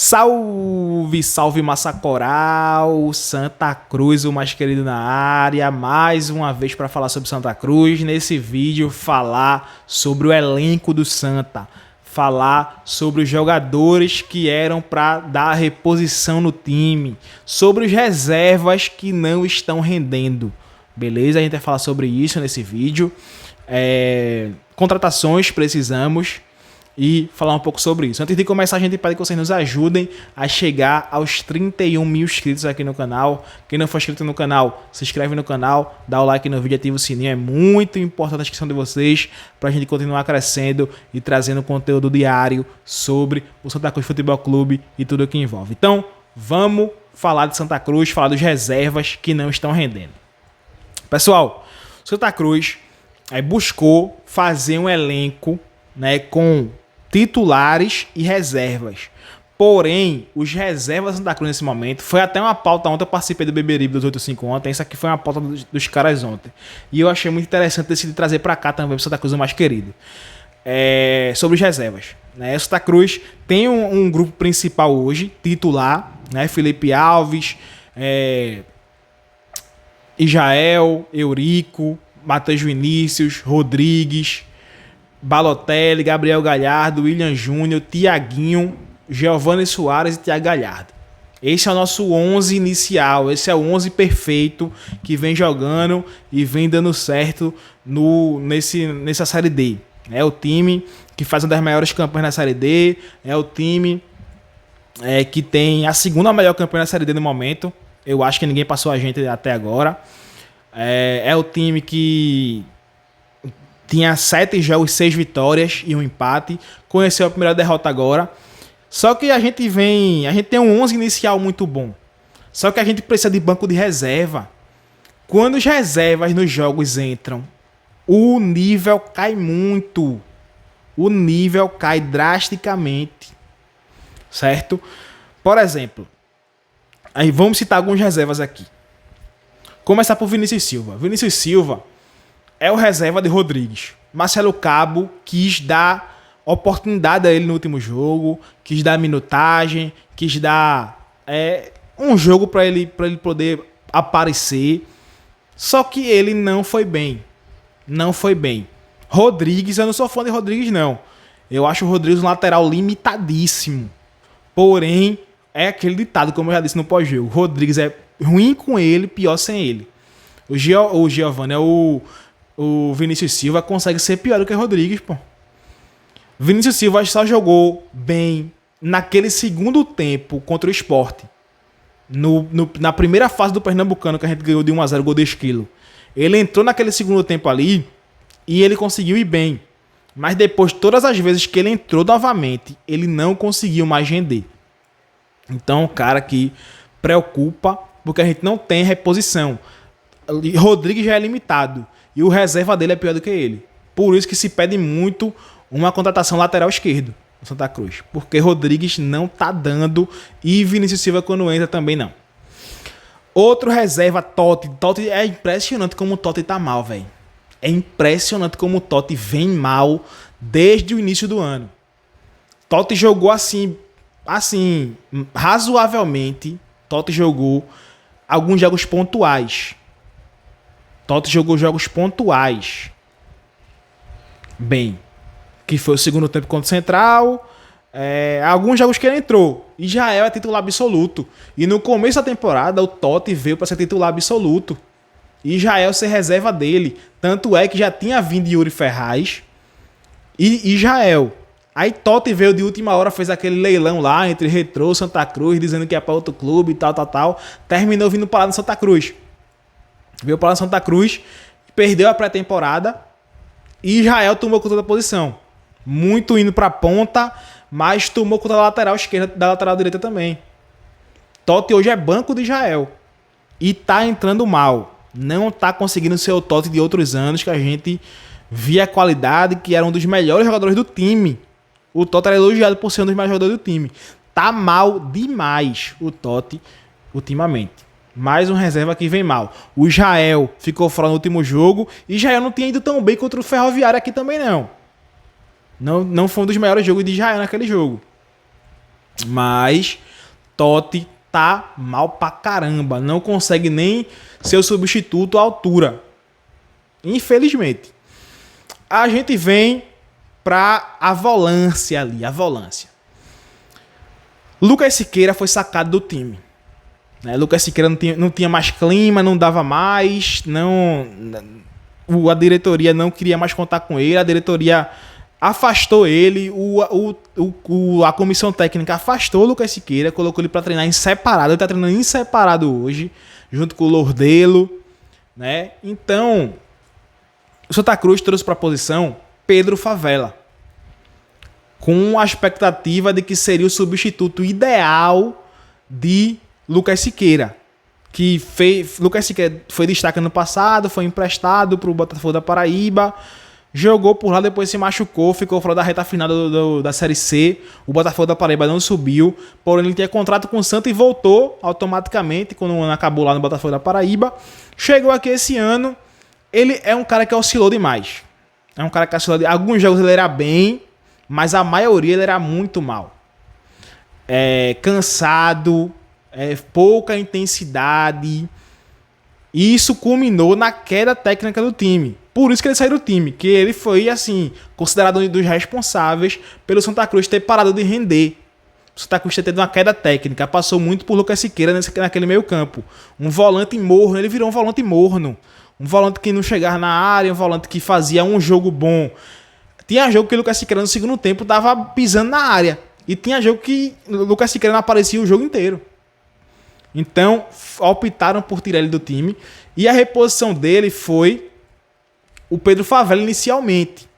Salve, salve massa coral, Santa Cruz, o mais querido na área, mais uma vez para falar sobre Santa Cruz. Nesse vídeo falar sobre o elenco do Santa, falar sobre os jogadores que eram para dar reposição no time, sobre os reservas que não estão rendendo, beleza? A gente vai falar sobre isso nesse vídeo. Contratações precisamos e falar um pouco sobre isso. Antes de começar, a gente pede que vocês nos ajudem a chegar aos 31 mil inscritos aqui no canal. Quem não for inscrito no canal, se inscreve no canal, dá o like no vídeo, ativa o sininho. É muito importante a inscrição de vocês para a gente continuar crescendo e trazendo conteúdo diário sobre o Santa Cruz Futebol Clube e tudo o que envolve. Então, vamos falar de Santa Cruz, falar dos reservas que não estão rendendo. Pessoal, Santa Cruz buscou fazer um elenco, né, com titulares e reservas. Porém, os reservas da Santa Cruz nesse momento, foi até uma pauta ontem, eu participei do Beberibe dos 85 ontem, isso aqui foi uma pauta dos caras ontem. E eu achei muito interessante decidir trazer para cá também, para Santa Cruz, o mais querido. Sobre os reservas. Né? Santa Cruz tem um grupo principal hoje, titular, né? Felipe Alves, Israel, Eurico, Matheus Vinícius, Rodrigues, Balotelli, Gabriel Galhardo, William Júnior, Tiaguinho, Giovanni Soares e Thiago Galhardo. Esse é o nosso 11 inicial, esse é o 11 perfeito que vem jogando e vem dando certo nessa Série D. É o time que faz uma das maiores campanhas na Série D, é o time que tem a segunda melhor campanha na Série D no momento. Eu acho que ninguém passou a gente até agora. É o time que tinha 7 jogos, 6 vitórias e um empate. Conheceu a primeira derrota agora. Só que a gente tem um 11 inicial muito bom. Só que a gente precisa de banco de reserva. Quando os reservas nos jogos entram, o nível cai muito. O nível cai drasticamente. Certo? Por exemplo, aí vamos citar alguns reservas aqui. Começar por Vinícius Silva. Vinícius Silva é o reserva de Rodrigues. Marcelo Cabo quis dar oportunidade a ele no último jogo, quis dar minutagem, quis dar um jogo para ele poder aparecer. Só que ele não foi bem. Não foi bem. Rodrigues, eu não sou fã de Rodrigues, não. Eu acho o Rodrigues um lateral limitadíssimo. Porém, é aquele ditado, como eu já disse no pós-jogo. Rodrigues é ruim com ele, pior sem ele. O Giovanni o Vinícius Silva consegue ser pior do que o Rodrigues, pô. Vinícius Silva só jogou bem naquele segundo tempo contra o Sport. Na primeira fase do Pernambucano, que a gente ganhou de 1-0, gol de Esquilo. Ele entrou naquele segundo tempo ali e ele conseguiu ir bem. Mas depois, todas as vezes que ele entrou novamente, ele não conseguiu mais render. Então, o cara que preocupa, porque a gente não tem reposição. Rodrigues já é limitado. E o reserva dele é pior do que ele. Por isso que se pede muito uma contratação lateral esquerdo no Santa Cruz. Porque Rodrigues não tá dando e Vinícius Silva quando entra também não. Outro reserva, Totti. Totti é impressionante como o Totti tá mal, velho. É impressionante como o Totti vem mal desde o início do ano. Totti jogou assim, razoavelmente. Totti jogou alguns jogos pontuais. Totti jogou jogos pontuais. Bem, que foi o segundo tempo contra o Central. Alguns jogos que ele entrou. Israel é titular absoluto. E no começo da temporada, o Totti veio para ser titular absoluto. Israel ser reserva dele. Tanto é que já tinha vindo Yuri Ferraz e Israel. Aí Totti veio de última hora, fez aquele leilão lá entre Retrô e Santa Cruz, dizendo que ia para outro clube e tal. Terminou vindo para lá no Santa Cruz. Veio para lá no Santa Cruz, perdeu a pré-temporada e Israel tomou conta da posição. Muito indo para a ponta, mas tomou conta da lateral esquerda, da lateral direita também. Totti hoje é banco de Israel e tá entrando mal. Não tá conseguindo ser o Totti de outros anos, que a gente via a qualidade, que era um dos melhores jogadores do time. O Totti era elogiado por ser um dos melhores jogadores do time. Tá mal demais o Totti ultimamente. Mais um reserva que vem mal. O Israel ficou fora no último jogo. E Israel não tinha ido tão bem contra o Ferroviário aqui também, não. Não foi um dos maiores jogos de Israel naquele jogo. Mas Totti tá mal pra caramba. Não consegue nem ser o substituto à altura. Infelizmente. A gente vem pra a volância ali. A volância. Lucas Siqueira foi sacado do time. Lucas Siqueira não tinha mais clima, não dava mais. A diretoria não queria mais contar com ele. A diretoria afastou ele. A comissão técnica afastou o Lucas Siqueira, colocou ele para treinar em separado. Ele está treinando em separado hoje, junto com o Lordelo. Né? Então, o Santa Cruz trouxe para a posição Pedro Favela, com a expectativa de que seria o substituto ideal de Lucas Siqueira. Lucas Siqueira foi destaque ano passado, foi emprestado para o Botafogo da Paraíba, jogou por lá, depois se machucou, ficou fora da reta final da Série C. O Botafogo da Paraíba não subiu, porém ele tinha contrato com o Santa e voltou automaticamente quando o ano acabou lá no Botafogo da Paraíba. Chegou aqui esse ano, ele é um cara que oscilou demais. Alguns jogos ele era bem, mas a maioria ele era muito mal. Cansado, pouca intensidade. E isso culminou na queda técnica do time. Por isso que ele saiu do time, que ele foi, assim, considerado um dos responsáveis pelo Santa Cruz ter parado de render. O Santa Cruz ter tido uma queda técnica. Passou muito por Lucas Siqueira naquele meio campo. Um volante morno, ele virou um volante morno. Um volante que não chegava na área, um volante que fazia um jogo bom. Tinha jogo que o Lucas Siqueira no segundo tempo tava pisando na área. E tinha jogo que o Lucas Siqueira não aparecia o jogo inteiro. Então, optaram por tirar ele do time. E a reposição dele foi o Pedro Favela inicialmente.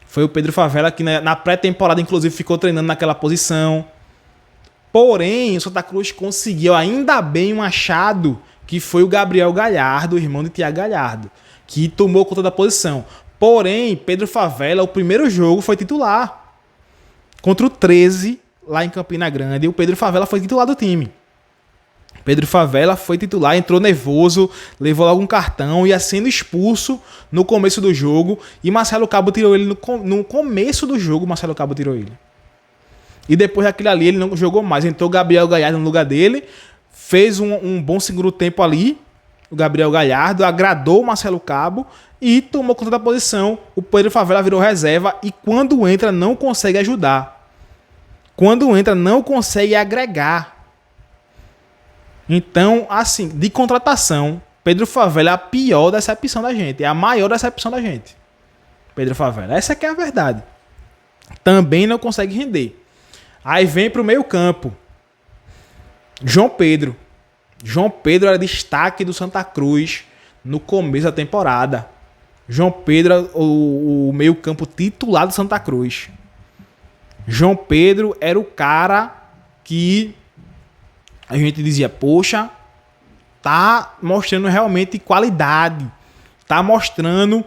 Foi o Pedro Favela que na pré-temporada, inclusive, ficou treinando naquela posição. Porém, o Santa Cruz conseguiu ainda bem um achado, que foi o Gabriel Galhardo, o irmão de Thiago Galhardo, que tomou conta da posição. Porém, Pedro Favela, o primeiro jogo, foi titular. Contra o 13, lá em Campina Grande, o Pedro Favela foi titular do time. Pedro Favela foi titular, entrou nervoso, levou logo um cartão, ia sendo expulso no começo do jogo, e Marcelo Cabo tirou ele no começo do jogo. Marcelo Cabo tirou ele. E depois daquilo ali ele não jogou mais. Entrou o Gabriel Galhardo no lugar dele, fez um bom segundo tempo ali. O Gabriel Galhardo agradou o Marcelo Cabo e tomou conta da posição. O Pedro Favela virou reserva e quando entra não consegue ajudar. Quando entra não consegue agregar. Então, assim, de contratação, Pedro Favela é a pior decepção da gente. É a maior decepção da gente. Pedro Favela. Essa aqui é a verdade. Também não consegue render. Aí vem pro meio campo. João Pedro. João Pedro era destaque do Santa Cruz no começo da temporada. João Pedro era o meio campo titular do Santa Cruz. João Pedro era o cara que a gente dizia, poxa, tá mostrando realmente qualidade, tá mostrando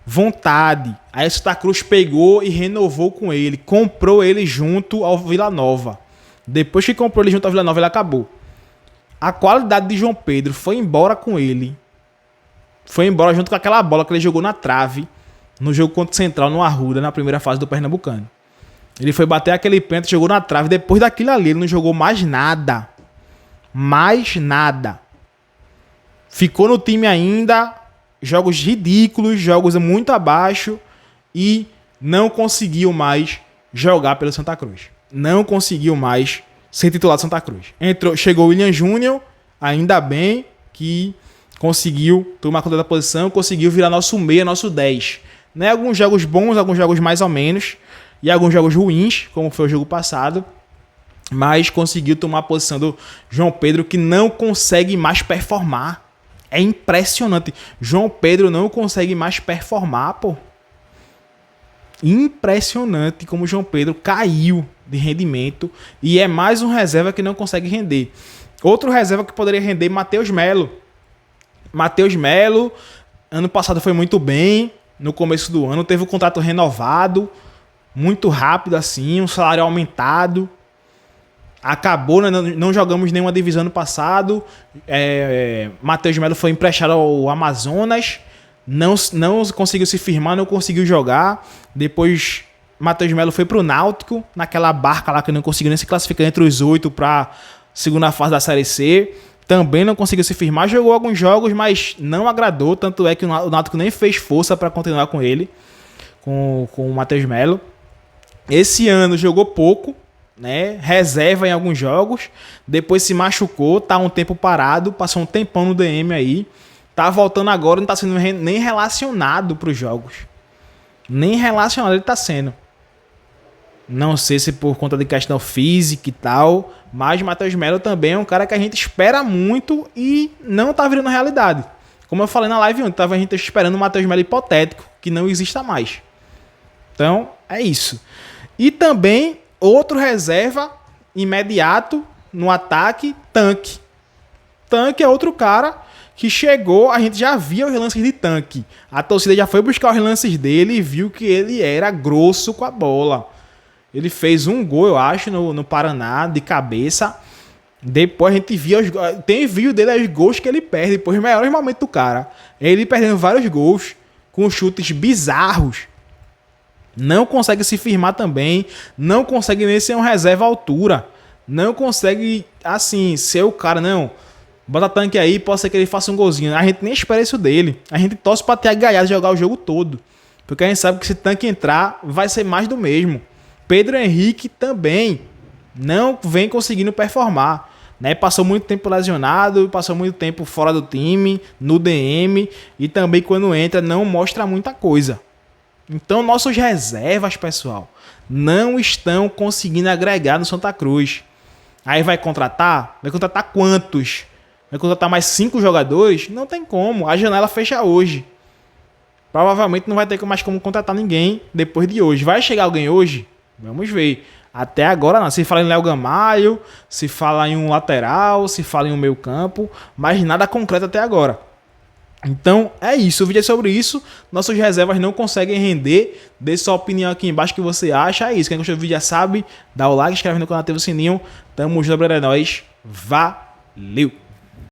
vontade. Aí o Santa Cruz pegou e renovou com ele, comprou ele junto ao Vila Nova. Depois que comprou ele junto ao Vila Nova, ele acabou. A qualidade de João Pedro foi embora com ele. Foi embora junto com aquela bola que ele jogou na trave no jogo contra o Central, no Arruda, na primeira fase do Pernambucano. Ele foi bater aquele pênalti, jogou na trave. Depois daquilo ali, ele não jogou mais nada. Mais nada. Ficou no time ainda, jogos ridículos, jogos muito abaixo e não conseguiu mais jogar pelo Santa Cruz. Não conseguiu mais ser titular do Santa Cruz. Chegou o William Júnior, ainda bem que conseguiu tomar conta da posição, conseguiu virar nosso meia, nosso 10. Né? Alguns jogos bons, alguns jogos mais ou menos, e alguns jogos ruins, como foi o jogo passado. Mas conseguiu tomar a posição do João Pedro, que não consegue mais performar. É impressionante. João Pedro não consegue mais performar, pô. Impressionante como o João Pedro caiu de rendimento. E é mais um reserva que não consegue render. Outro reserva que poderia render, Matheus Melo. Matheus Melo, ano passado foi muito bem. No começo do ano, teve o contrato renovado. Muito rápido assim, um salário aumentado. Acabou, né? Não jogamos nenhuma divisão ano passado. Matheus Melo foi emprestado ao Amazonas. Não conseguiu se firmar, não conseguiu jogar. Depois Matheus Melo foi pro Náutico, naquela barca lá que não conseguiu nem se classificar entre os 8 pra segunda fase da Série C. Também não conseguiu se firmar, jogou alguns jogos, mas não agradou. Tanto é que o Náutico nem fez força para continuar com ele, com o Matheus Melo. Esse ano jogou pouco, né? Reserva em alguns jogos. Depois se machucou, tá um tempo parado, passou um tempão no DM aí. Tá voltando agora, não tá sendo nem relacionado para os jogos. Nem relacionado ele tá sendo. Não sei se por conta de questão física e tal, mas Matheus Melo também é um cara que a gente espera muito e não tá virando realidade. Como eu falei na live ontem, a gente esperando um Matheus Melo hipotético, que não exista mais. Então, é isso. E também, outro reserva imediato no ataque, Tanque. Tanque é outro cara que chegou, a gente já via os relances de Tanque. A torcida já foi buscar os relances dele e viu que ele era grosso com a bola. Ele fez um gol, eu acho, no Paraná, de cabeça. Depois a gente via tem vídeo dele, os gols que ele perde, depois os melhores momentos do cara. Ele perdendo vários gols, com chutes bizarros. Não consegue se firmar também. Não consegue nem ser um reserva à altura. Não consegue, assim, ser o cara, não. Bota Tanque aí, pode ser que ele faça um golzinho. A gente nem espera isso dele. A gente torce pra ter Galhardo jogar o jogo todo. Porque a gente sabe que se Tanque entrar, vai ser mais do mesmo. Pedro Henrique também não vem conseguindo performar, né? Passou muito tempo lesionado, passou muito tempo fora do time, no DM, e também quando entra não mostra muita coisa. Então nossos reservas, pessoal, não estão conseguindo agregar no Santa Cruz. Aí vai contratar? Vai contratar quantos? Vai contratar mais 5 jogadores? Não tem como, a janela fecha hoje. Provavelmente não vai ter mais como contratar ninguém depois de hoje. Vai chegar alguém hoje? Vamos ver. Até agora não. Se fala em Léo Gamalho, se fala em um lateral, se fala em um meio campo, mas nada concreto até agora. Então é isso. O vídeo é sobre isso. Nossas reservas não conseguem render. Dê sua opinião aqui embaixo o que você acha. É isso. Quem gostou do vídeo já sabe. Dá o like, inscreve no canal, ativa o sininho. Tamo junto, é nóis. Valeu!